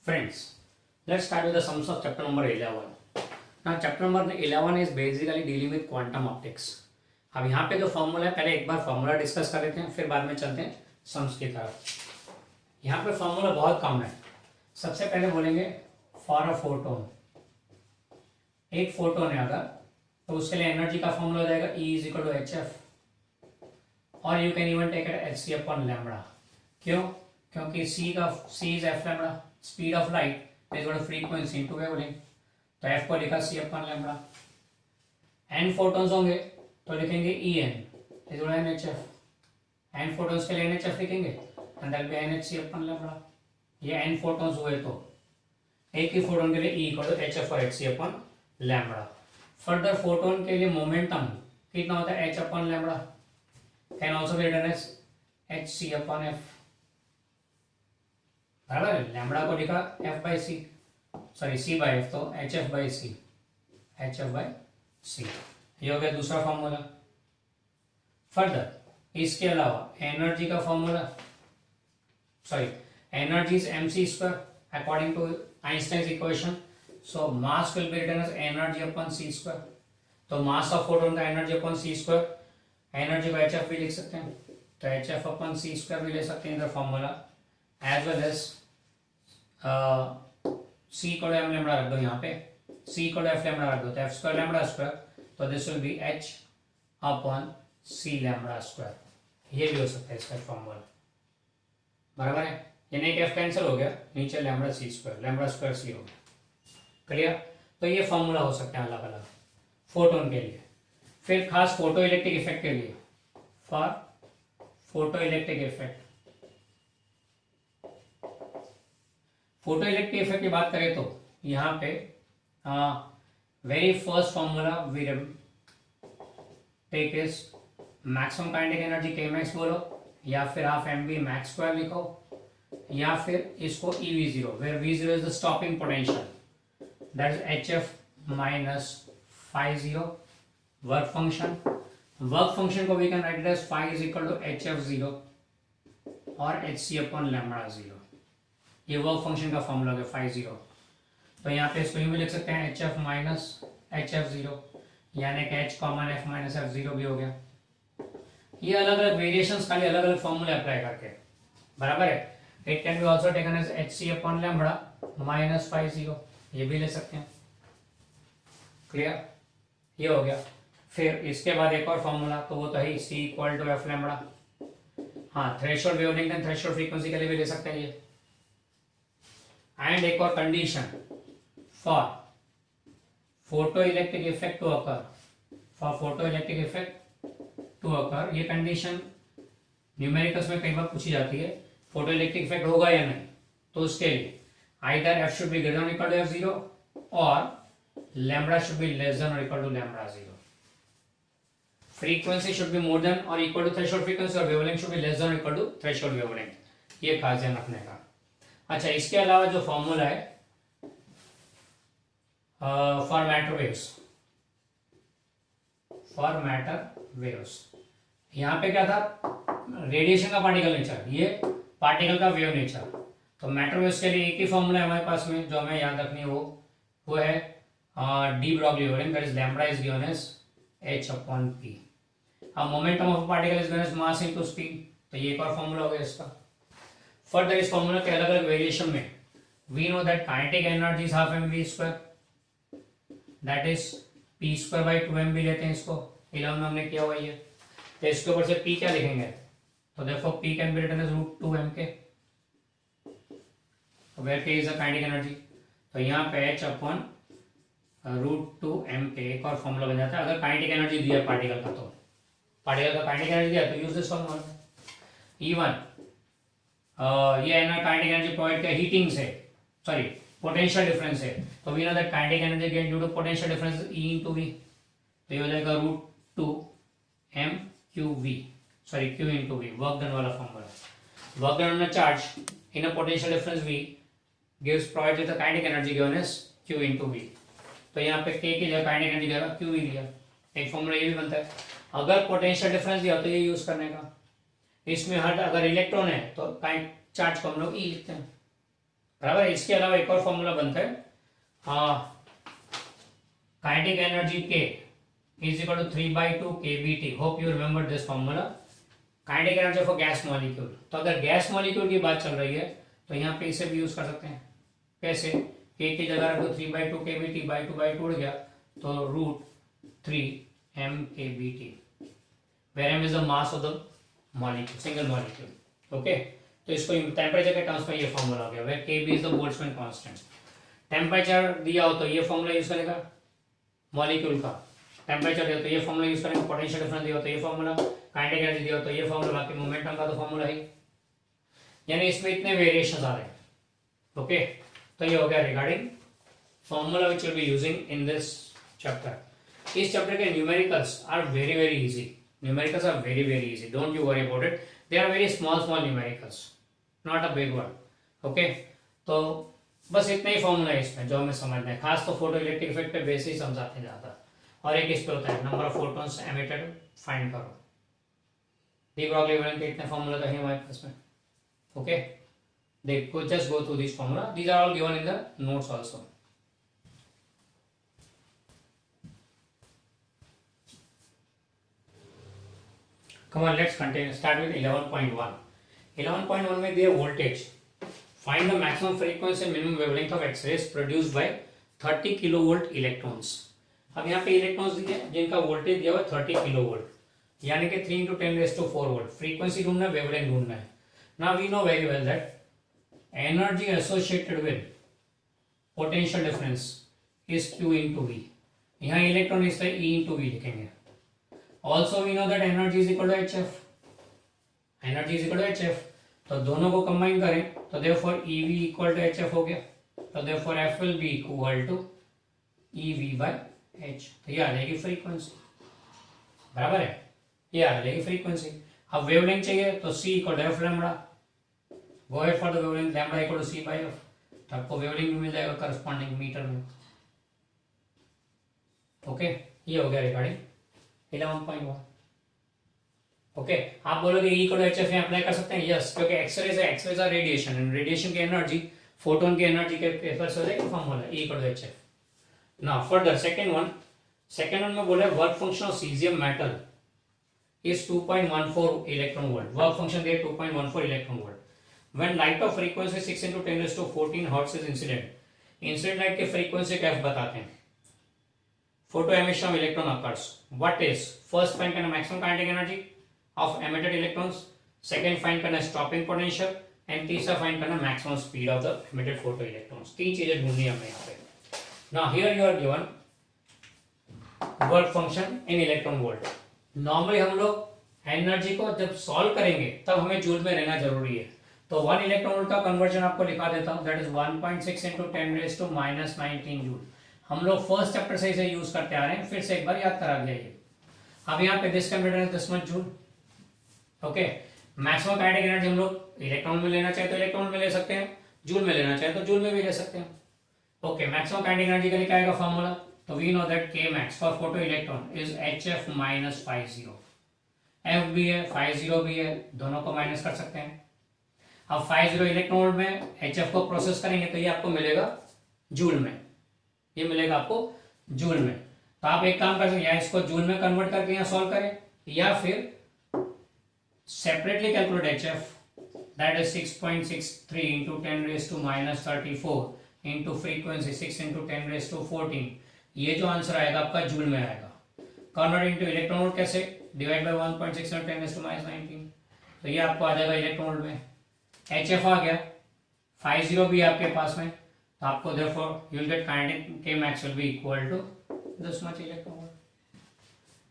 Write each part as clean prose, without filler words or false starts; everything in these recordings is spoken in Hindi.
Friends, let's start with the sums of chapter number 11. Now, chapter number 11 is basically dealing with quantum optics. अब यहाँ पे जो फॉर्मूला है, पहले एक बार फॉर्मूला डिस्कस कर लेते हैं, फिर बाद में चलते हैं सम्स की तरफ। यहाँ पे फॉर्मूला बहुत कम है। सबसे पहले बोलेंगे फॉर अ फोटोन, एक फोटोन है अगर, तो उसके लिए एनर्जी का फॉर्मूला हो जाएगा E is equal to H F, और you can even take it H C upon lambda. क्यों? क्योंकि C is F lambda, speed of light is equal to frequency into wavelength, तो एफ को लिखा C अपॉन लैम्बडा। एन फोटॉन्स होंगे तो लिखेंगे En is equal to NHF, N photons के लिए NHF लिखेंगे and that be NHC upon lambda. ये एन फोटॉन्स हुए तो एक ही फोटोन के लिए E इक्वल टू HF और HC upon lambda. Further photon के लिए मोमेंटम कितना होता है? H upon lambda, can also be written as HC upon F। बराबर है, लैम्बडा को लिखा F by C, sorry C by F, तो HF by C, HF by C. ये हो गया दूसरा फॉर्मूला। फर्दर इसके अलावा एनर्जी का formula, sorry energy is mc square according to Einstein's equation, so mass will be written as energy upon c square. तो मास ऑफ फोटोन का energy upon c square, energy को HF भी लिख सकते हैं, तो HF अपॉन c स्क्वायर भी ले सकते हैं इधर formula, as well as c को m लैम्बडा रख दो, यहाँ पे c को f लैम्बडा रख दो, तो f स्क्वायर लैम्बडा स्क्वायर, तो this will be h upon c lambda square. ये भी हो सकता है इसका फॉर्मूला, बराबर है। यानी कि f कैंसिल हो गया, नीचे lambda c square, lambda square c हो गया। क्लियर? तो ये फॉर्मूला हो सकते हैं अलग अलग फोटोन के लिए। फिर खास फोटो इलेक्ट्रिक इफेक्ट के लिए, for photo electric effect, photo electric effect की बात करें तो यहाँ पे very first formula we take is maximum kinetic energy के मैक्स बोलो, या फिर half M v max square लिखो, या फिर इसको E V zero, where V zero is the stopping potential, that is H F minus five zero work function. Work function को we can write it as phi is equal to H F zero और H C upon lambda zero. ये वर्क फंक्शन का फॉर्मूला है फाइव जीरो। तो यहाँ पे इसको यूं भी लिख सकते हैं H F minus H F zero, यानी कि H common F minus F zero भी हो गया। ये अलग अलग वेरिएशंस खाली अलग अलग फॉर्मूले अप्लाई करके, बराबर है। It can be also taken as H C upon lambda minus five zero, ये भी ले सकते हैं। क्लियर? ये हो गया। फिर इसके बाद एक और फॉर्मूला, तो वो तो है सी इक्वल टू एफ लैम्बडा। हाँ, threshold wavelength and threshold frequency के लिए भी ले सकते हैं ये। एंड एक और condition for photo electric effect to occur, for photo electric effect to occur, ये कंडीशन न्यूमेरिकल्स में कई बार पूछी जाती है, फोटो इलेक्ट्रिक इफेक्ट होगा या नहीं, तो उसके लिए either F should be greater than equal to F zero और lambda should be less than और equal to lambda zero. Frequency should be more than और इक्वल टू थ्रेशोल्ड फ्रीक्वेंसी और wavelength should be less than और इक्वल टू थ्रेशोल्ड वेवलेंथ। ये खास ध्यान रखने का। अच्छा, इसके अलावा जो फॉर्मूला है for matter waves, for matter waves, यहाँ पे क्या था? रेडिएशन का पार्टिकल नेचर, ये पार्टिकल का वेव नेचर। तो मैटर वेव्स के लिए एक ही फॉर्मूला है हमारे पास में जो हमें याद रखनी है, वो है de Broglie wavelength, that is lambda is given as h upon p। अब momentum of particle is given as mass into speed, तो ये एक और फॉर्मूला हो गया इसका। फर्दर इस फॉर्मूला के अलग अलग वेरिएशन में we know that kinetic energy is half M V square, that is p square by two M भी लेते हैं इसको, 11 में हमने किया हुआ ये। तो इसके ऊपर से p क्या लिखेंगे? तो देखो p can be written as root two M K, where k is the kinetic energy, तो यहाँ पे h upon root two M K एक और फॉर्मूला बन जाता है। अगर काइनेटिक एनर्जी दिया पार्टिकल का, तो पार्टिकल का काइनेटिक एनर्जी दिया तो यूज दिस फॉर्मूला। इवन ये काइनेटिक एनर्जी प्रोवाइड किया हीटिंग से, सॉरी पोटेंशियल डिफरेंस है, तो we know that kinetic energy gain due to potential difference E into V, तो ये हो जाएगा root two M Q V, sorry Q into V, work done वाला formula. Work done on a charge in a potential difference V gives provide with the kinetic energy given as Q into V। तो यहाँ पे K की जगह काइनेटिक एनर्जी देगा Q भी दिया, एक फॉर्मूला ये भी बनता है। अगर पोटेंशियल डिफरेंस दिया तो ये यूज करने का। इसमें हर अगर इलेक्ट्रॉन है तो चार्ज को हम लोग E लिखते हैं, बराबर। इसके अलावा एक और फॉर्मूला बनता है kinetic energy K is equal to 3/2 kBT। Hope you remember this formula. Kinetic energy for gas molecule. तो अगर गैस मॉलिक्यूल की बात चल रही है तो यहाँ पे इसे भी यूज कर सकते हैं। कैसे? K की जगह रखो 3/2 kBT, बाई टू उड़ गया तो √3 mkBT, where m is the mass of the molecule, single molecule. Okay, तो इसको टेम्परेचर के टर्म्स में ये फॉर्मूला हो गया, where Kb is the Boltzmann constant. Temperature दिया हो तो ये फॉर्मूला यूज करेगा मॉलिक्यूल का, टेम्परेचर दिया तो ये फॉर्मूला यूज करेंगे, पोटेंशियल डिफरेंस दिया हो तो ये फॉर्मूला, काइनेटिक एनर्जी दिया हो तो ये फॉर्मूला, बाकी मोमेंटम का तो फॉर्मूला है। यानी इसमें इतने वेरिएशंस आ रहे हैं। ओके, तो ये हो गया regarding formula which will be using in this chapter. इस चैप्टर के numericals are very very easy. Numericals are very very easy. Don't you worry about it. They are very small numericals, not a big one. Okay, तो बस इतना ही फॉर्मूला है इसमें जो हमें समझना है। खास तो फोटो इलेक्ट्रिक इफेक्ट पे बेस ही समझाते जाता, और एक इस पे होता है number of photons emitted find करो। डी ब्रॉगली वेवलेंथ के इतने फॉर्मूला तो है हमारे पास में। ओके, देखो just go through this formula, these are all given in the notes also. Come on, let's continue. Start with 11.1. 11.1 में दिया voltage. Find the maximum frequency and minimum wavelength of X-rays produced by 30 kilovolt electrons. अब यहाँ पे इलेक्ट्रॉन्स दिए जिनका वोल्टेज दिया हुआ 30 किलोवोल्ट, यानी कि 3 × 10⁴ वोल्ट। फ्रीक्वेंसी ढूंढना है, वेवलेंथ ढूंढना है। Now we know very well that energy associated with potential difference is Q into V. यहाँ इलेक्ट्रॉन इसलिए E into V लिखेंगे। Also we know that energy is equal to HF. Energy is equal to HF. तो दोनों को कंबाइन करें तो therefore EV equal to HF हो गया। तो therefore F will be equal to EV by H। तो ये आ जाएगी फ्रीक्वेंसी, बराबर है, ये आ जाएगी फ्रीक्वेंसी। अब वेवलेंथ चाहिए तो C equal to F lambda. Go ahead for the wavelength, lambda equal to C by F। तो आपको वेवलेंथ भी मिल जाएगा करस्पॉन्डिंग मीटर में। ओके, ये हो गया रिगार्डिंग 11.1। ओके, आप बोलोगे E को HF यहाँ अप्लाई कर सकते हैं? यस, क्योंकि एक्सरेज है, X-rays are radiation, and radiation की एनर्जी फोटोन की एनर्जी के पेपर से हो जाएगी फॉर्मूला E को HF। Now further second one में बोले work function of caesium metal is 2.14 electron volt. Work function दिया 2.14 electron volt. When light of frequency 6 × 10⁻14 hertz is incident light की फ्रीक्वेंसी का F बताते हैं। Photo emission of electron occurs. What is? First find करना maximum kinetic energy of emitted electrons. Second find करना stopping potential. And तीसरा find करना maximum speed of the emitted photo electrons. तीन चीजें ढूंढनी है हमें यहाँ पे। Now here you are given work function in electron volt. Normally हम लोग एनर्जी को जब सॉल्व करेंगे तब हमें जूल में रहना जरूरी है। तो 1 इलेक्ट्रॉन वोल्ट का कन्वर्जन आपको लिखा देता हूँ, दैट इज 1.6 × 10⁻−19 जूल। हम लोग फर्स्ट चैप्टर से इसे यूज करते आ रहे हैं, फिर से एक बार याद करा दिया। अब यहाँ पे दिस कन्वर्टर है 10 joule. Okay, maximum kinetic energy हम लोग इलेक्ट्रॉन में लेना चाहे तो इलेक्ट्रॉन में ले सकते हैं, जूल में लेना चाहे तो जूल में भी ले सकते हैं। ओके, मैक्सिमम काइनेटिक एनर्जी के लिए क्या आएगा फॉर्मूला? तो we know that K max for photo electron is HF - 50। F भी है, 50 भी है, दोनों को माइनस कर सकते हैं। अब 50 इलेक्ट्रॉन वोल्ट में HF को प्रोसेस करेंगे तो ये आपको मिलेगा जूल में, ये मिलेगा आपको जूल में। तो आप एक काम कर सकते हैं, या इसको जूल में कन्वर्ट करके यहाँ सॉल्व करें, या फिर separately calculate HF, that is 6.63 × 10⁻34 into frequency 6 × 10⁻14। ये जो आंसर आएगा आपका जूल में आएगा। कन्वर्ट इनटू इलेक्ट्रॉन वोल्ट कैसे? Divide by 1.6 × 10⁻19। तो ये आपको आ जाएगा इलेक्ट्रॉन वोल्ट में। HF आ गया, 50 भी आपके पास में, तो आपको therefore you will get kinetic K max will be equal to this much electron volt।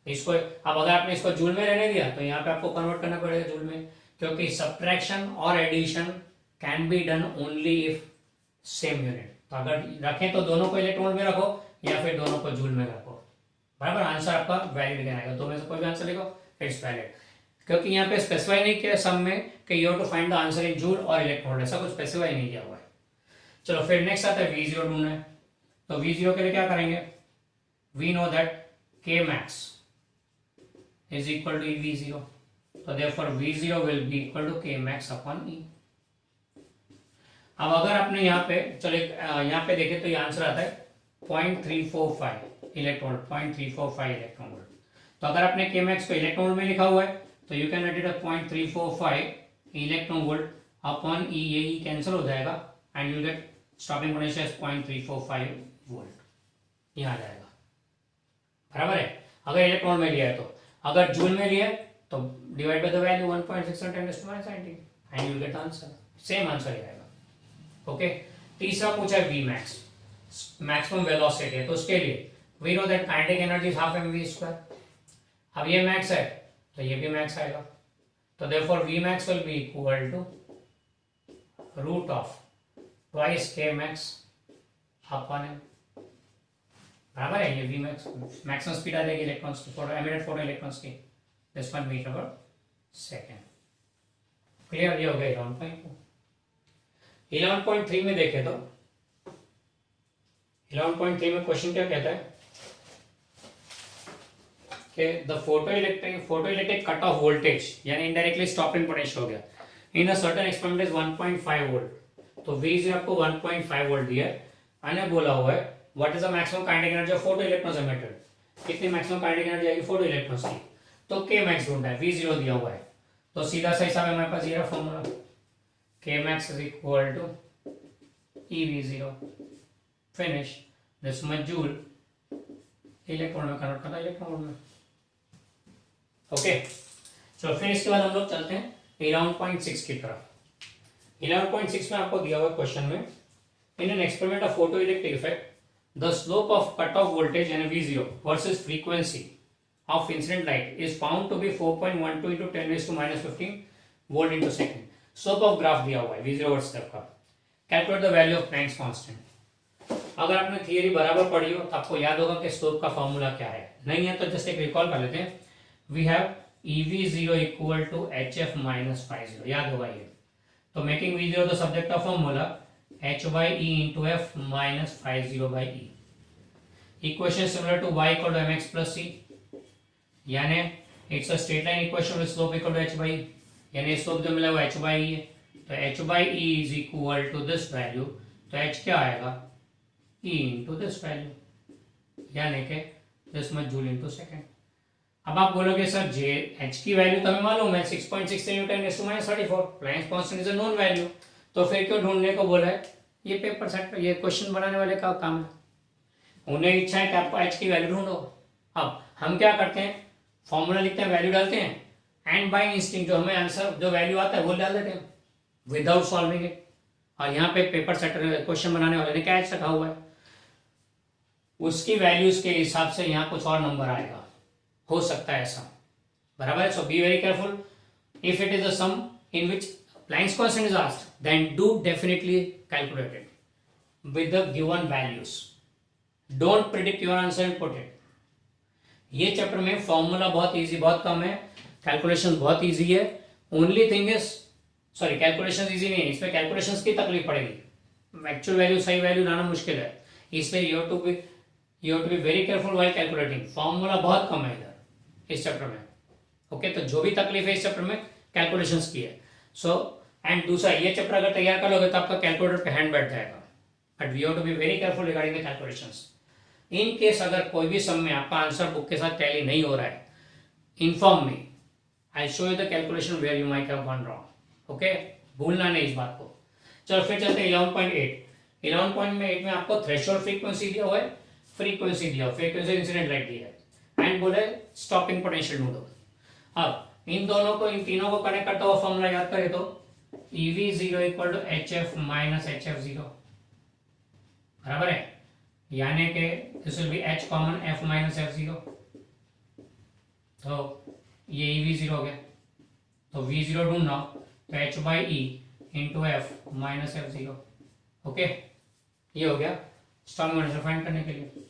इसको अब अगर आपने इसको जूल में रहने दिया तो यहाँ पे आपको कन्वर्ट करना पड़ेगा जूल में, क्योंकि सब्ट्रैक्शन और addition can be done only if same unit. तो अगर रखें तो दोनों को इलेक्ट्रॉन में रखो या फिर दोनों को जूल में रखो, बराबर आंसर आपका वैलिड आएगा। दो में से कोई भी आंसर लिखो, इट्स वैलिड, क्योंकि यहाँ पे स्पेसिफाई नहीं किया सम में कि you have to find the answer in joule और इलेक्ट्रॉन, ऐसा कुछ स्पेसिफाई नहीं किया हुआ है। चलो फिर नेक्स्ट आता है V0 ढूंढना है। तो V0 के लिए क्या करेंगे? We know that K max is equal to EV0, तो therefore V0 will be equal to K max upon E। अब अगर आपने यहाँ पे चलो यहाँ पे देखे तो ये आंसर आता है 0.345 इलेक्ट्रॉन, 0.345 इलेक्ट्रॉन वोल्ट। तो अगर आपने के मैक्स को इलेक्ट्रॉन वोल्ट में लिखा हुआ है तो you can write it 0.345 electron volt upon E, ये ई कैंसिल हो जाएगा and you get stopping potential 0.345 volt, ये आ जाएगा। बराबर है, अगर इलेक्ट्रॉन में लिया है तो। अगर जूल में लिया है तो divide by the value 1.6 10 to -19 and you get answer, same answer ही आएगा। ओके, तीसरा पूछा है वी मैक्स, मैक्सिमम वेलोसिटी है, तो उसके लिए we know that kinetic energy is half mv²। अब ये मैक्स है तो ये भी मैक्स आएगा, तो therefore V max will be equal to root of twice K max upon m। बराबर है, ये वी मैक्स मैक्सिमम स्पीड आ जाएगी इलेक्ट्रॉन्स की, फोटो एमिटेड फोटो इलेक्ट्रॉन्स की, this 1 metre per second. Clear, ये हो गया 11.2। 11.3 में देखे तो 11.3 में क्वेश्चन क्या कहता है कि the photo electric cut off voltage यानी इनडायरेक्टली स्टॉपिंग पोटेंशियल हो गया in a certain experiment is 1.5 volt. तो V से आपको 1.5 वोल्ट दिया है, मैंने बोला हुआ है what is the maximum kinetic energy of photo electrons emitted, कितनी मैक्सिमम काइनेटिक एनर्जी आएगी फोटो इलेक्ट्रॉन्स की। तो के मैक्स ढूंढना है, V0 दिया हुआ है, तो सीधा सा हिसाब है हमारे पास ये रहा formula, K max is equal to EV0 finish this much joule electron में कन्वर्ट करता है इलेक्ट्रॉन में। ओके, चलो फिर इसके बाद हम लोग चलते हैं 11.6 की तरफ। 11.6 में आपको दिया हुआ क्वेश्चन में in an experiment of photo electric effect the slope of cut off voltage यानी V0 versus frequency of incident light is found to be 4.12 into 10⁻⁻15 volt into second. Slope of graph दिया हुआ है V0 वर्सेस का, calculate the value of Planck's constant. अगर आपने थियरी बराबर पढ़ी हो तो आपको याद होगा कि स्लोप का फॉर्मूला क्या है, नहीं है तो जस्ट एक रिकॉल कर लेते हैं। We have EV0 equal to HF minus ϕ0, याद होगा ये। तो making V0 the subject of formula H/E into F minus ϕ0 by E। Equation similar to y equal to mx plus c, यानी it's a straight line equation with slope equal to h by e, यानी स्लोप जो मिला वो h by e है, तो h by e is equal to this value, तो h क्या आएगा e इंटू दिस वैल्यू, यानी कि this much joule into second. अब आप बोलोगे सर जे h की वैल्यू तो हमें मालूम है 6.6 newton is to -34, Planck's constant is a known value, तो फिर क्यों ढूंढने को बोला है? ये पेपर सेट ये क्वेश्चन बनाने वाले का काम है, उन्हें इच्छा है कि आपको h की वैल्यू ढूंढो। अब हम क्या करते हैं, फॉर्मूला लिखते हैं, वैल्यू डालते हैं एंड बाय इंस्टिंक्ट जो हमें आंसर जो वैल्यू आता है वो डाल देते हैं विदाउट सॉल्विंग इट। और यहाँ पे पेपर सेटर क्वेश्चन बनाने वाले ने क्या एच रखा हुआ है, उसकी वैल्यूज के हिसाब से यहाँ कुछ और नंबर आएगा, हो सकता है ऐसा। बराबर है, so be very careful. If it is a sum in which Planck's constant is asked, then do definitely calculate it with the given values. Don't predict your answer and put it. ये चैप्टर में फॉर्मूला बहुत इजी, बहुत कम है, कैलकुलेशन बहुत इजी है। Only thing is sorry calculation easy नहीं है, इसमें कैलकुलेशंस की तकलीफ पड़ेगी, एक्चुअल वैल्यू सही वैल्यू लाना मुश्किल है, इसलिए you have to be very careful while calculating. Formula बहुत कम है इधर इस चैप्टर में। ओके, तो जो भी तकलीफ है इस चैप्टर में कैलकुलेशंस की है। सो एंड दूसरा ये चैप्टर अगर तैयार कर लोगे तो आपका कैलकुलेटर पे हैंड बैठ जाएगा, but we have to be very careful regarding the calculations. In case अगर कोई भी सम में आपका आंसर बुक के साथ टैली नहीं हो रहा है, inform me, I show you the calculation where you might have gone wrong. Okay, भूलना नहीं इस बात को। चलो फिर चलते हैं 11.8। 11.8 में आपको थ्रेशोल्ड फ्रीक्वेंसी दिया हुआ है, फ्रीक्वेंसी दिया हुआ, फ्रीक्वेंसी इंसिडेंट लाइट दिया है एंड बोले स्टॉपिंग पोटेंशियल ढूंढो। अब इन दोनों को, इन तीनों को कनेक्ट करता हुआ फॉर्मूला याद करें तो EV0 equal to HF minus HF0, बराबर है, यानी कि this will be H common F minus F0, तो ये EV0 हो गया, तो V0 ढूंढना तो H by E into F minus F0। Okay, ये हो गया स्टॉपिंग पोटेंशियल फाइंड करने के लिए।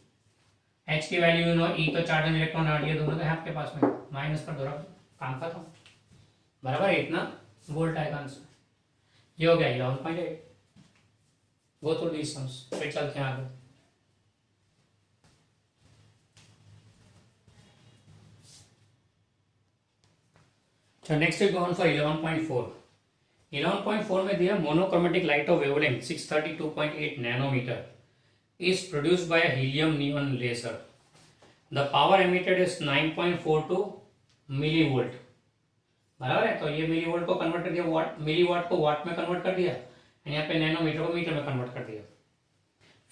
H की वैल्यू नो, E तो चार्ज इलेक्ट्रॉन आ, ये दोनों तो है आपके पास में, माइनस पर दो, काम खत्म, बराबर है, इतना वोल्ट आएगा आंसर। ये हो गया 11.8। गो थ्रू दीस सम्स, फिर चलते हैं आगे। So next we go on for 11.4. 11.4 में दिया monochromatic light of wavelength 632.8 nanometre is produced by a helium neon laser. The power emitted is 9.42 millivolt. बराबर है, तो ये मिलीवोल्ट को कन्वर्ट कर दिया वाट, मिलीवाट को वाट में कन्वर्ट कर दिया, यहाँ पे नैनोमीटर को मीटर में कन्वर्ट कर दिया।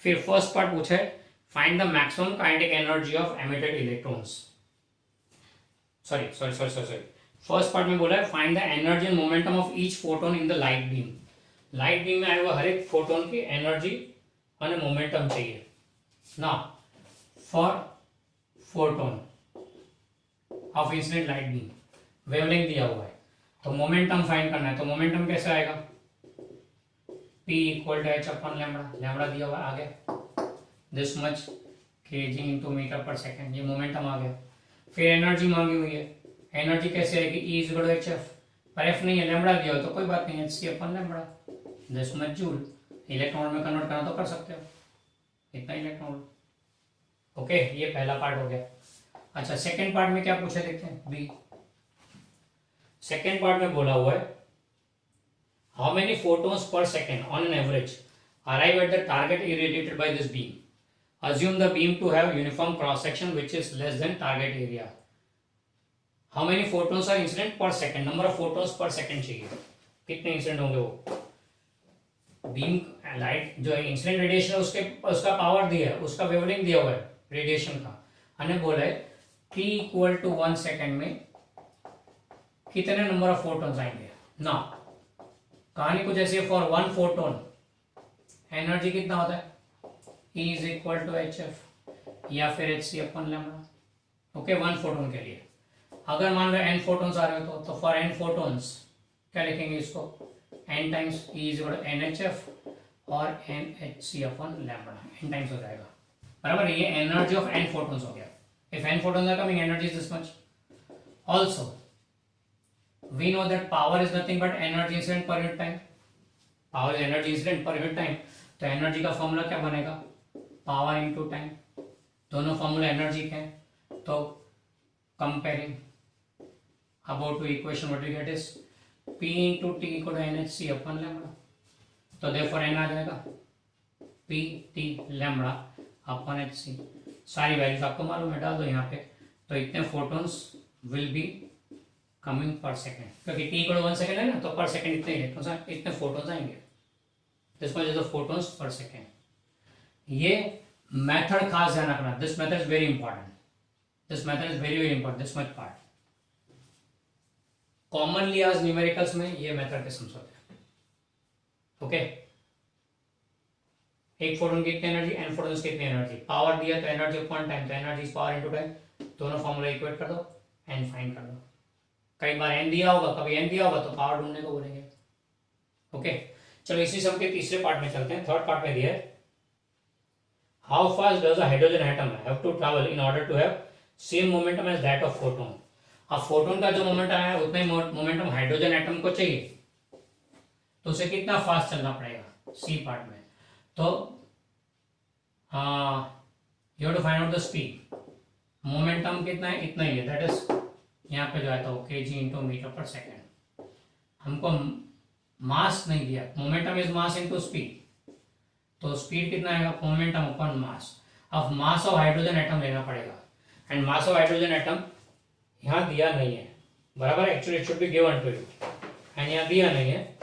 फिर फर्स्ट पार्ट पूछा है find the maximum kinetic energy of emitted electrons. Sorry first part में बोला है find the energy and momentum of each photon in the light beam. Light beam में आया हुआ हर एक फोटोन की एनर्जी और मोमेंटम चाहिए ना। For photon of incident light beam wavelength दिया हुआ है, तो मोमेंटम फाइंड करना है। तो मोमेंटम कैसे आएगा, P equal to H upon lambda, lambda दिया हुआ आगे this much kg into metre per second, ये मोमेंटम आ गया। फिर एनर्जी मांगी हुई है, एनर्जी कैसे आएगी, E is equal to H F, पर एफ नहीं है, लैम्बडा दिया हो तो कोई बात नहीं, H C upon lambda this much joule. Electron में कन्वर्ट करना तो कर सकते हो, इतना इलेक्ट्रॉन। ओके, ये पहला पार्ट हो गया। अच्छा, सेकेंड पार्ट में क्या पूछा देखते हैं, बी। सेकेंड पार्ट में बोला हुआ है हाउ मेनी फोटोन्स पर second on an average arrive at the target irradiated by this beam. Assume the beam to have uniform cross section which is less than target area. How many photons are incident per second? Number of photons per second चाहिए, कितने इंसिडेंट होंगे वो। बीम लाइट जो इंसिडेंट रेडिएशन है उसका पावर दिया है, उसका वेवलेंथ दिया हुआ है रेडिएशन का, हमने बोला है t इक्वल टू 1 सेकेंड में कितने नंबर ऑफ फोटोन्स आएंगे ना। कहानी कुछ ऐसी है, फॉर 1 फोटोन एनर्जी कितना होता है, E is equal to H F या फिर H C upon lambda. Okay, 1 photon के लिए। अगर मान लो n फोटोन्स आ रहे हो तो फॉर n फोटोन्स क्या लिखेंगे इसको, n times E is equal to N H F और N H C upon lambda, n times हो जाएगा। बराबर, ये एनर्जी ऑफ n फोटोन्स हो गया। If n photons are coming, energy is this much. Also we know that power is nothing but energy incident per unit time. Power is energy incident per unit time. तो एनर्जी का फॉर्मूला क्या बनेगा, पावर इनटू टाइम। दोनों फॉर्मूला एनर्जी के हैं, तो comparing about two equation what we get is P into T equal to NHC upon lambda. तो देयरफॉर n आ जाएगा P T lambda upon HC। सारी वैल्यूज आपको मालूम है, डाल दो यहाँ पे। तो इतने photons will be coming per second, क्योंकि t इक्वल 1 सेकेंड है ना, तो पर सेकेंड इतने इलेक्ट्रॉन्स, इतने फोटोन्स आएंगे। This much is the photons पर सेकेंड। ये मेथड खास ध्यान रखना, this method is very important, this method is very very important, this much part. Commonly आज न्यूमेरिकल्स में ये मेथड के सम्स होते हैं। ओके, एक फोटोन की कितनी एनर्जी, n फोटोन्स की कितनी एनर्जी, पावर दिया तो एनर्जी अपॉन टाइम, तो energy is power into time, दोनों फॉर्मूला इक्वेट कर दो, n फाइंड कर दो। कई बार n दिया होगा, कभी n दिया होगा तो पावर ढूंढने को बोलेंगे। ओके, चलो इसी सम के तीसरे पार्ट में चलते हैं। थर्ड पार्ट में दिया है how fast does a hydrogen atom have to travel in order to have same momentum as that of photon. अब फोटोन का जो मोमेंटम है उतना ही मोमेंटम हाइड्रोजन एटम को चाहिए, तो उसे कितना फास्ट चलना पड़ेगा सी पार्ट में। तो you have to find out the speed. Momentum कितना है, इतना ही है, दैट इज यहाँ पे जो है तो kg into metre per second. हमको मास नहीं दिया, momentum is mass into speed, तो स्पीड कितना आएगा, मोमेंटम अपन मास। अब मास ऑफ हाइड्रोजन एटम लेना पड़ेगा, and mass of hydrogen atom यहाँ दिया नहीं है, बराबर। Actually it should be given to you, and यहाँ दिया नहीं है।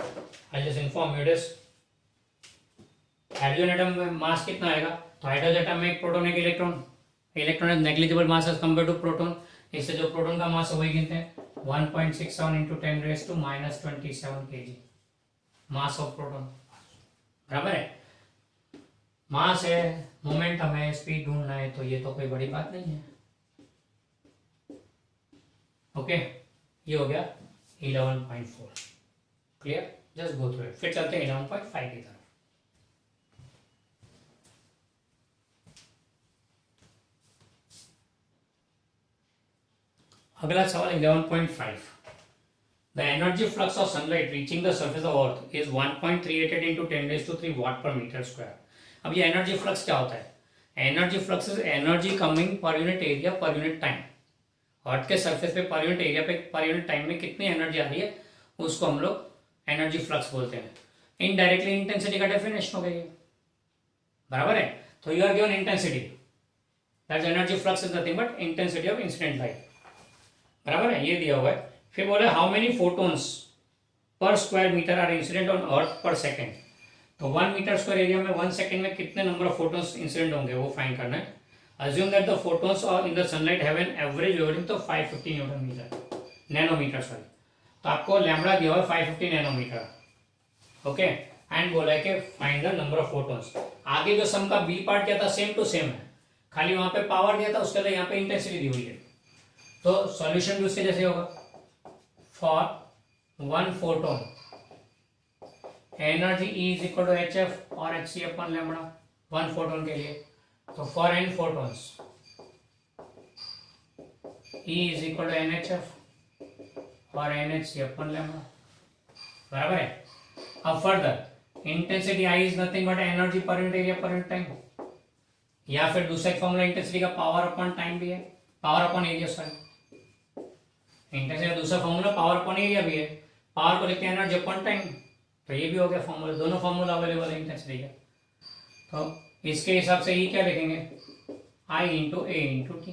I just inform you this. Hydrogen atom में मास कितना आएगा, तो हाइड्रोजन एटम में एक प्रोटॉन एक electron, electron is negligible mass as compare to proton. इससे जो प्रोटॉन का मास वही गिनते हैं 1.67 into 10 raise to -27 kg mass of proton, बराबर है। मास है, मोमेंटम है, स्पीड ढूंढना है, तो ये तो कोई बड़ी बात नहीं है। ओके, ये हो गया 11.4 clear, just go through it. फिर चलते हैं 11.5 की तरफ। अगला सवाल 11.5। The energy flux of sunlight reaching the surface of earth is 1.388 into 10⁻³ watt per meter square। अब ये एनर्जी फ्लक्स क्या होता है, energy flux is energy coming per unit area per unit time. Earth के सरफेस पे पर यूनिट एरिया पे पर यूनिट टाइम में कितनी एनर्जी आ रही है उसको हम लोग एनर्जी फ्लक्स बोलते हैं। इनडायरेक्टली इंटेंसिटी का डेफिनेशन हो गई है, बराबर है। तो you are given intensity, that's energy flux is nothing but intensity of incident light, बराबर है, ये दिया हुआ है। फिर बोला how many photons per square metre are incident on earth per second. तो 1 मीटर स्क्वायर एरिया में 1 सेकेंड में कितने नंबर ऑफ फोटोन्स इंसिडेंट होंगे वो फाइंड करना है। Assume that the photons in the sunlight have an average wavelength तो 550 न्यूटन मीटर नैनोमीटर सॉरी। तो आपको लैम्बडा दिया हुआ है 550 नैनोमीटर, ओके। एंड बोला है कि find the number of photons. आगे जो सम का बी पार्ट क्या था, सेम टू सेम है, खाली वहां पे पावर दिया था, उसके अंदर यहाँ पे इंटेंसिटी दी हुई है। तो सॉल्यूशन भी उसके जैसे होगा। For 1 photon energy E is equal to HF और HC अपन लैम्बडा 1 फोटोन के लिए। तो for n photons E is equal to NHF और NHC अपन लैम्बडा, बराबर है। अब further intensity I is nothing but energy per unit area per unit time, या फिर दूसरा एक फॉर्मूला इंटेंसिटी का पावर अपॉन टाइम भी है, power upon area sorry. Intensity का दूसरा फॉर्मूला पावर अपॉन एरिया भी है, पावर को लिखते हैं एनर्जी अपॉन टाइम, तो ये भी हो गया फॉर्मूला, दोनों फॉर्मूला अवेलेबल है इंटेंसिटी का। तो इसके हिसाब से ये क्या लिखेंगे, I into A into T,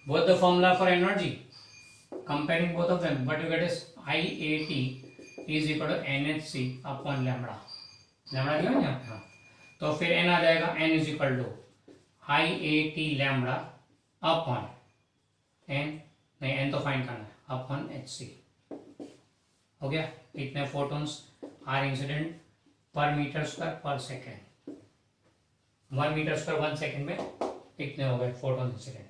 both the formula for energy, comparing both of them, what you get is IAT is equal to NHC upon lambda, lambda दिया ना यहाँ, तो फिर n आ जाएगा, n is equal to IAT lambda upon n, नहीं n तो फाइंड करना है, upon HC, हो गया। इतने फोटोन्स आर इंसिडेंट पर मीटर स्क्वायर पर सेकेंड, 1 मीटर स्क्वायर 1 सेकेंड में इतने हो गए फोटोन इंसिडेंट,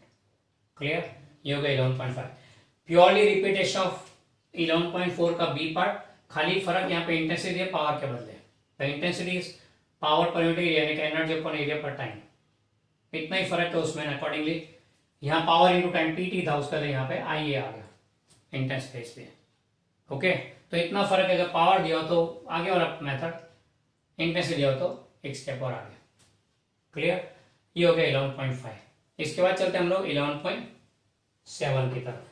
क्लियर। ये हो गया 11.5। प्योरली रिपीटेशन ऑफ 11.4 का बी पार्ट, खाली फर्क यहाँ पे इंटेंसिटी है पावर के बदले, तो इंटेंसिटी इज पावर पर यूनिट एरिया यानी कि एनर्जी अपॉन एरिया पर टाइम, इतना ही फर्क है उसमें। अकॉर्डिंगली यहाँ पावर इंटू टाइम PT था, उसका यहाँ पे IA आ गया इंटेंसिटी इसलिए, ओके। तो इतना फर्क है, जब पावर दिया हो तो आगे वाला मेथड, इंटेंसिटी दिया हो तो एक स्टेप और आगे, क्लियर। ये हो गया 11.5। इसके बाद चलते हैं हम लोग 11.7 की तरफ।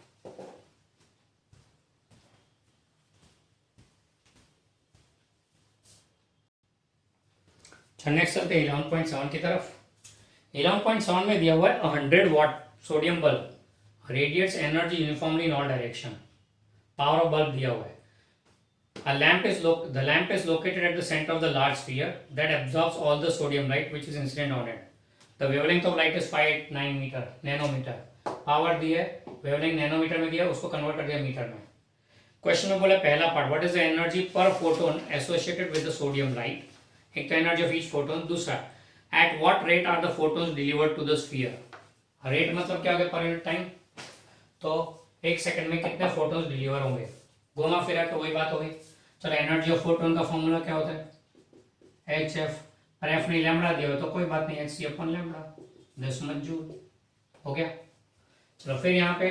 नेक्स्ट चलते हैं 11.7 की तरफ। 11.7 में दिया हुआ है 100 watt sodium bulb radiates energy uniformly in all direction, power of bulb दिया हुआ है। The lamp is located at the center of the large sphere that absorbs all the sodium light which is incident on it. The wavelength of light is 589 metre nanometre, power दी है, वेवलेंथ नैनोमीटर में दिया, उसको कन्वर्ट कर दिया मीटर में। क्वेश्चन में बोला पहला part, what is the energy per photon associated with the sodium light, एक तो एनर्जी ऑफ ईच फोटोन, दूसरा at what rate are the photons delivered to the sphere. Rate मतलब क्या हो गया, पर यूनिट टाइम, तो 1 सेकंड में कितने फोटोन्स डिलीवर होंगे, घुमा फिरा के वही बात हो गई। चलो एनर्जी ऑफ फोटोन का फॉर्मूला क्या होता है, HF, और F नहीं लैम्बडा दिया हो तो कोई बात नहीं, HC अपन लैम्बडा 10 जूल, हो गया। चलो फिर यहाँ पे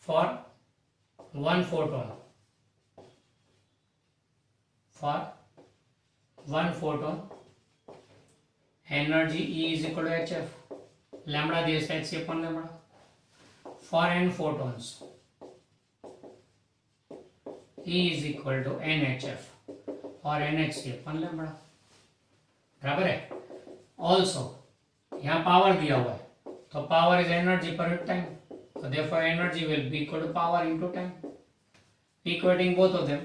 for 1 photon energy E is equal to HF, lambda दिया है HC upon lambda. For n photons E is equal to NHF और NHC अपन लैम्बडा, बराबर है। ऑल्सो यहाँ पावर दिया हुआ है, तो power is energy per time, तो therefore energy will be equal to power into time, equating both of them,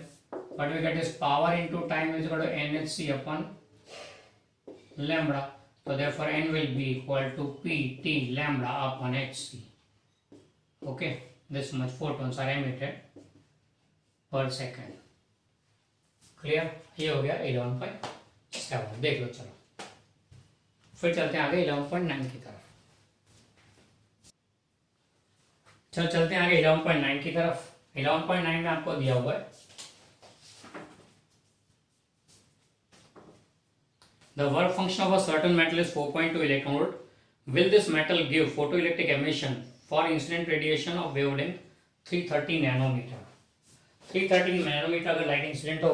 but we get is power into time is equal to NHC upon lambda, तो therefore n will be equal to PT lambda upon HC, okay, this much photons are emitted पर सेकेंड, क्लियर। ये हो गया 11.7, देख लो। चलो फिर चलते हैं आगे 11.9 की तरफ। चलते हैं आगे 11.9 की तरफ। 11.9 में आपको दिया हुआ है the work function of a certain metal is 4.2 electron volt, will this metal give photoelectric emission for incident radiation of wavelength 330 nanometre. 330 nanometre अगर लाइट इंसिडेंट हो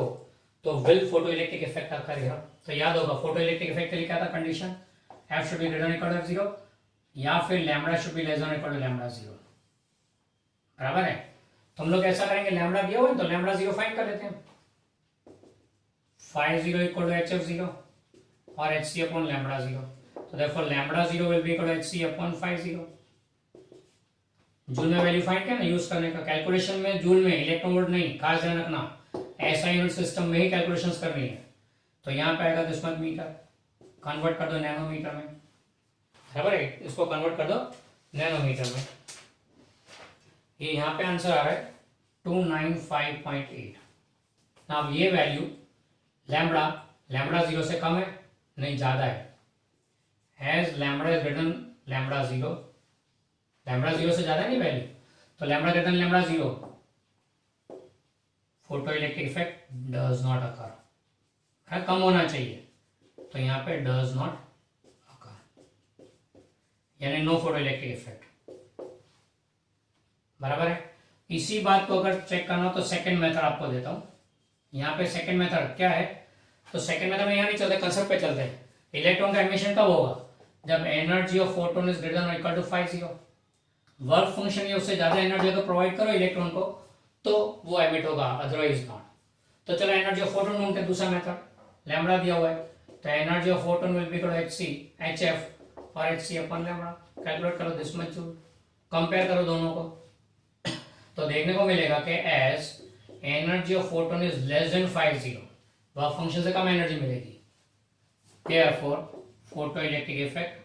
तो विल फोटो इलेक्ट्रिक इफेक्ट करेगा। तो याद होगा फोटो इलेक्ट्रिक इफेक्ट के लिए क्या था condition, F should be greater than equal to F0 या फिर lambda should be less than equal to lambda 0, बराबर है। तो हम लोग ऐसा करेंगे, लैम्बडा दिया हुआ है तो लैम्बडा जीरो फाइंड कर लेते हैं। Phi zero equal to H F zero और H C upon lambda zero, तो therefore lambda zero will be equal to H C upon phi zero. Joule में वैल्यू फाइंड किया ना, यूज करने का कैलकुलेशन में जूल में, इलेक्ट्रॉन वोल्ट नहीं, खास ध्यान रखना, ऐसा यूनिट सिस्टम में ही कैलकुलेशंस करनी है। तो यहाँ पे आएगा दशमलव मीटर, कन्वर्ट कर दो नैनोमीटर में, बराबर है, इसको कन्वर्ट कर दो नैनोमीटर में। ये यहाँ पे आंसर आ रहा है 295.8। अब ये वैल्यू लैम्बडा जीरो से कम है, नहीं ज्यादा है, as lambda is greater than lambda zero, lambda zero से ज्यादा नहीं वैल्यू, तो lambda greater than lambda zero, photo electric effect does not occur, है कम होना चाहिए, तो यहाँ पे डज नॉट अकर, यानी नो फोटो इलेक्ट्रिक इफेक्ट, बराबर है। इसी बात को अगर चेक करना हो तो सेकंड मेथड आपको देता हूं। यहाँ पे सेकंड मेथड क्या है, तो सेकंड मेथड में यहाँ नहीं चलते, कंसेप्ट पे चलते हैं। इलेक्ट्रॉन का एमिशन कब होगा, जब energy of photon is greater than equal to 50, work function या उससे ज्यादा एनर्जी अगर प्रोवाइड करो इलेक्ट्रॉन को तो वो एमिट होगा, अदरवाइज नॉट। तो चलो एनर्जी ऑफ फोटोन ढूंढते हैं, दूसरा मेथड, लैम्बडा दिया हुआ है, तो energy of photon will be equal to H F और H C upon lambda, calculate करो दिस मच जूल, कंपेयर करो दोनों को, तो देखने को मिलेगा कि as energy of photon is less than 50, work function से कम एनर्जी मिलेगी, therefore photo electric effect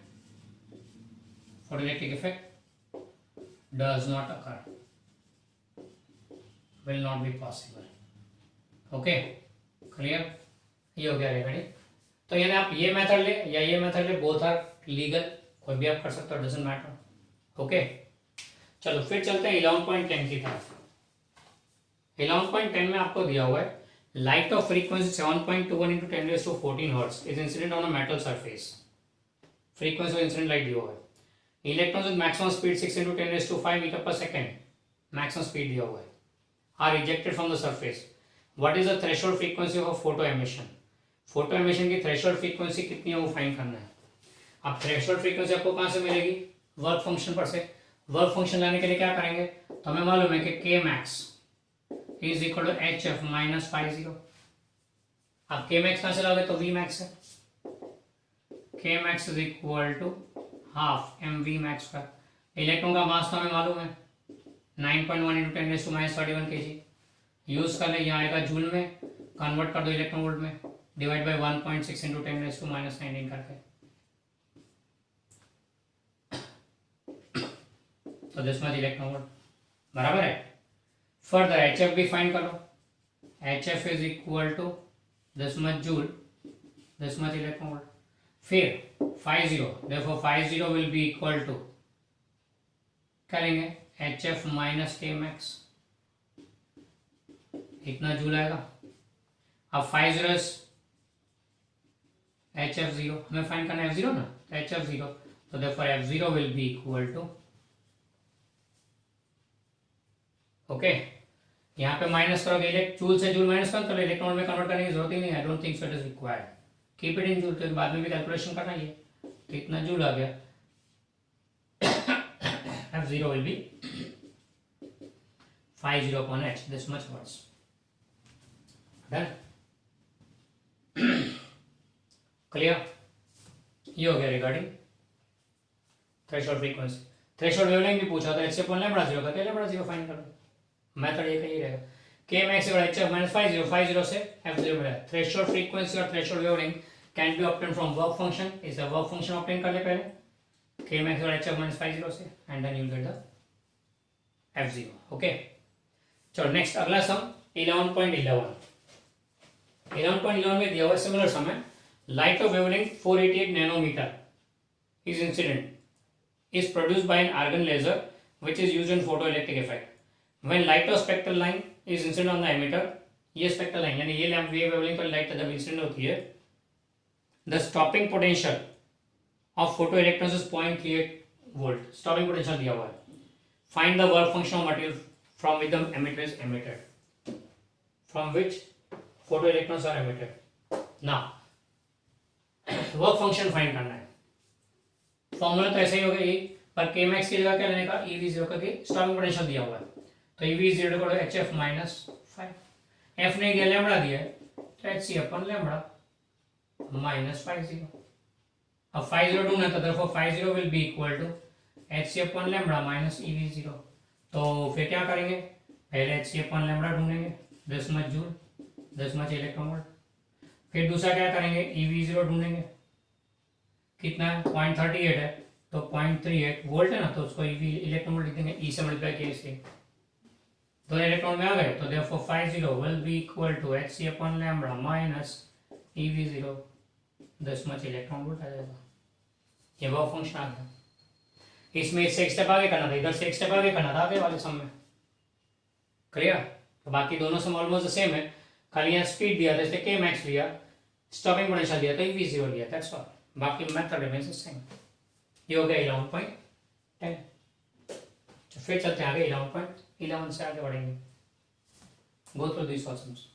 does not occur, will not be possible, okay, clear, ये हो गया रेडी। तो यानी आप ये मेथड ले या ये मेथड ले, बोथ आर लीगल, कोई भी आप कर सकते हो, डजंट मैटर, ओके। चलो फिर चलते हैं 11.10 की तरफ। 11.10 में आपको दिया हुआ है light of frequency 7.21 into 10⁻14 hertz is incident on a metal surface, frequency of incident light दिया हुआ है। Electrons with maximum speed 6 into 10⁻5 metre per second, maximum speed दिया हुआ है, are rejected from the surface. What is the threshold frequency of photo emission, photo emission की थ्रेशोल्ड फ्रीक्वेंसी कितनी है वो फाइंड करना है। अब थ्रेशोल्ड फ्रीक्वेंसी आपको कहां से मिलेगी, वर्क फंक्शन पर से। वर्क फंक्शन लाने के लिए क्या करेंगे, तो हमें मालूम है कि K max is equal to H F minus 50। अब के मैक्स कहां से लाओगे, तो वी मैक्स है, K max is equal to half M V max का। इलेक्ट्रॉन का मास तो हमें मालूम है 9.1 into 10⁻31 kg, यूज कर ले, यहाँ आएगा जूल में, कन्वर्ट कर दो इलेक्ट्रॉन वोल्ट में, डिवाइड बाय 1.6 into 10⁻19 करके, तो दिस मच इलेक्ट्रॉन वोल्ट, बराबर है। फर्दर एच एफ भी फाइंड करो, H F is equal to this much joule, this much electron volt, फिर 50, therefore 50 will be equal to करेंगे H F minus K max, इतना जूल आएगा। अब 50 एच एफ जीरो, हमें फाइंड करना है एफ जीरो ना, तो एच एफ जीरो, तो therefore F zero will be equal to, okay, यहाँ पे माइनस करोगे, जूल से जूल माइनस करो, तो इलेक्ट्रॉन में कन्वर्ट करने की जरूरत ही नहीं है, I don't think so it is required, keep it in joule, तो बाद में भी कैलकुलेशन करना ही है, तो इतना जूल आ गया, F zero will B 50 upon h, this much words, done, clear। ये हो गया regarding threshold frequency. Threshold wavelength भी पूछा था, इससे लैम्बडा जीरो का, लैम्बडा जीरो फाइंड करो, मेथड ये ही रहेगा, के मैक्स एच एफ माइनस 50 से एफ जीरो मिला। थ्रेशोल्ड फ्रीक्वेंसी और threshold wavelength can be obtain from work function, इस वर्क फंक्शन ऑब्टेन कर ले पहले, के मैक्स एच एफ माइनस 50 से, and then you will get the F zero, okay. चलो नेक्स्ट अगला सम 11.11 में दिया हुआ सिमिलर सम है, light of wavelength 488 nanometre is incident is produced by an argon laser which is used in photoelectric effect. When light of spectral line is incident on the emitter, ये spectral line यानी ये लैम्प वेव वेवलेंथ पर लाइट जब इंसिडेंट होती है, the stopping potential of photoelectrons is 0.38 volt. Stopping potential दिया हुआ है. Find the work function of material from which the emitter is emitted. From which photoelectrons are emitted. Now, work function find करना है. फॉर्मूला तो ऐसा ही होगा, पर के मैक्स की जगह क्या लेने का, ई वी जीरो का स्टॉपिंग पोटेंशियल दिया हुआ है, तो ई वी जीरो को एच एफ माइनस 5, एफ ने दिया लैम्बडा दिया है तो H C upon lambda minus 50. अब 50 ढूंढना तो therefore 50 will be equal to H C upon lambda minus E V zero. तो फिर क्या करेंगे, पहले एच सी अपन लैम्बडा ढूंढेंगे 10 much joule 10 much electron volt. फिर दूसरा क्या करेंगे, ई वी जीरो ढूंढेंगे, कितना है 0.38 है तो 0.38 वोल्ट है ना, तो उसको ई इलेक्ट्रॉन वोल्ट लिख देंगे, ई से मल्टीप्लाई किए इसलिए तो इलेक्ट्रॉन में आ गए. तो therefore 50 will be equal to H C upon lambda minus E V zero 10 much electron volt आ जाएगा. ये वो फंक्शन आ गया. इसमें इससे एक स्टेप आगे करना था, इधर से एक स्टेप आगे करना था आगे वाले सम में. क्लियर. तो बाकी दोनों सम ऑलमोस्ट सेम है, खाली यहाँ स्पीड दिया था इसलिए के मैक्स लिया, स्टॉपिंग पोटेंशियल दिया था वी जीरो लिया, दैट्स ऑल. बाकी मेथड रिमेंस द सेम. ये हो गया 11.10. तो फिर चलते हैं आगे 11.11 से आगे बढ़ेंगे. गो थ्रू दिस सॉल्यूशंस.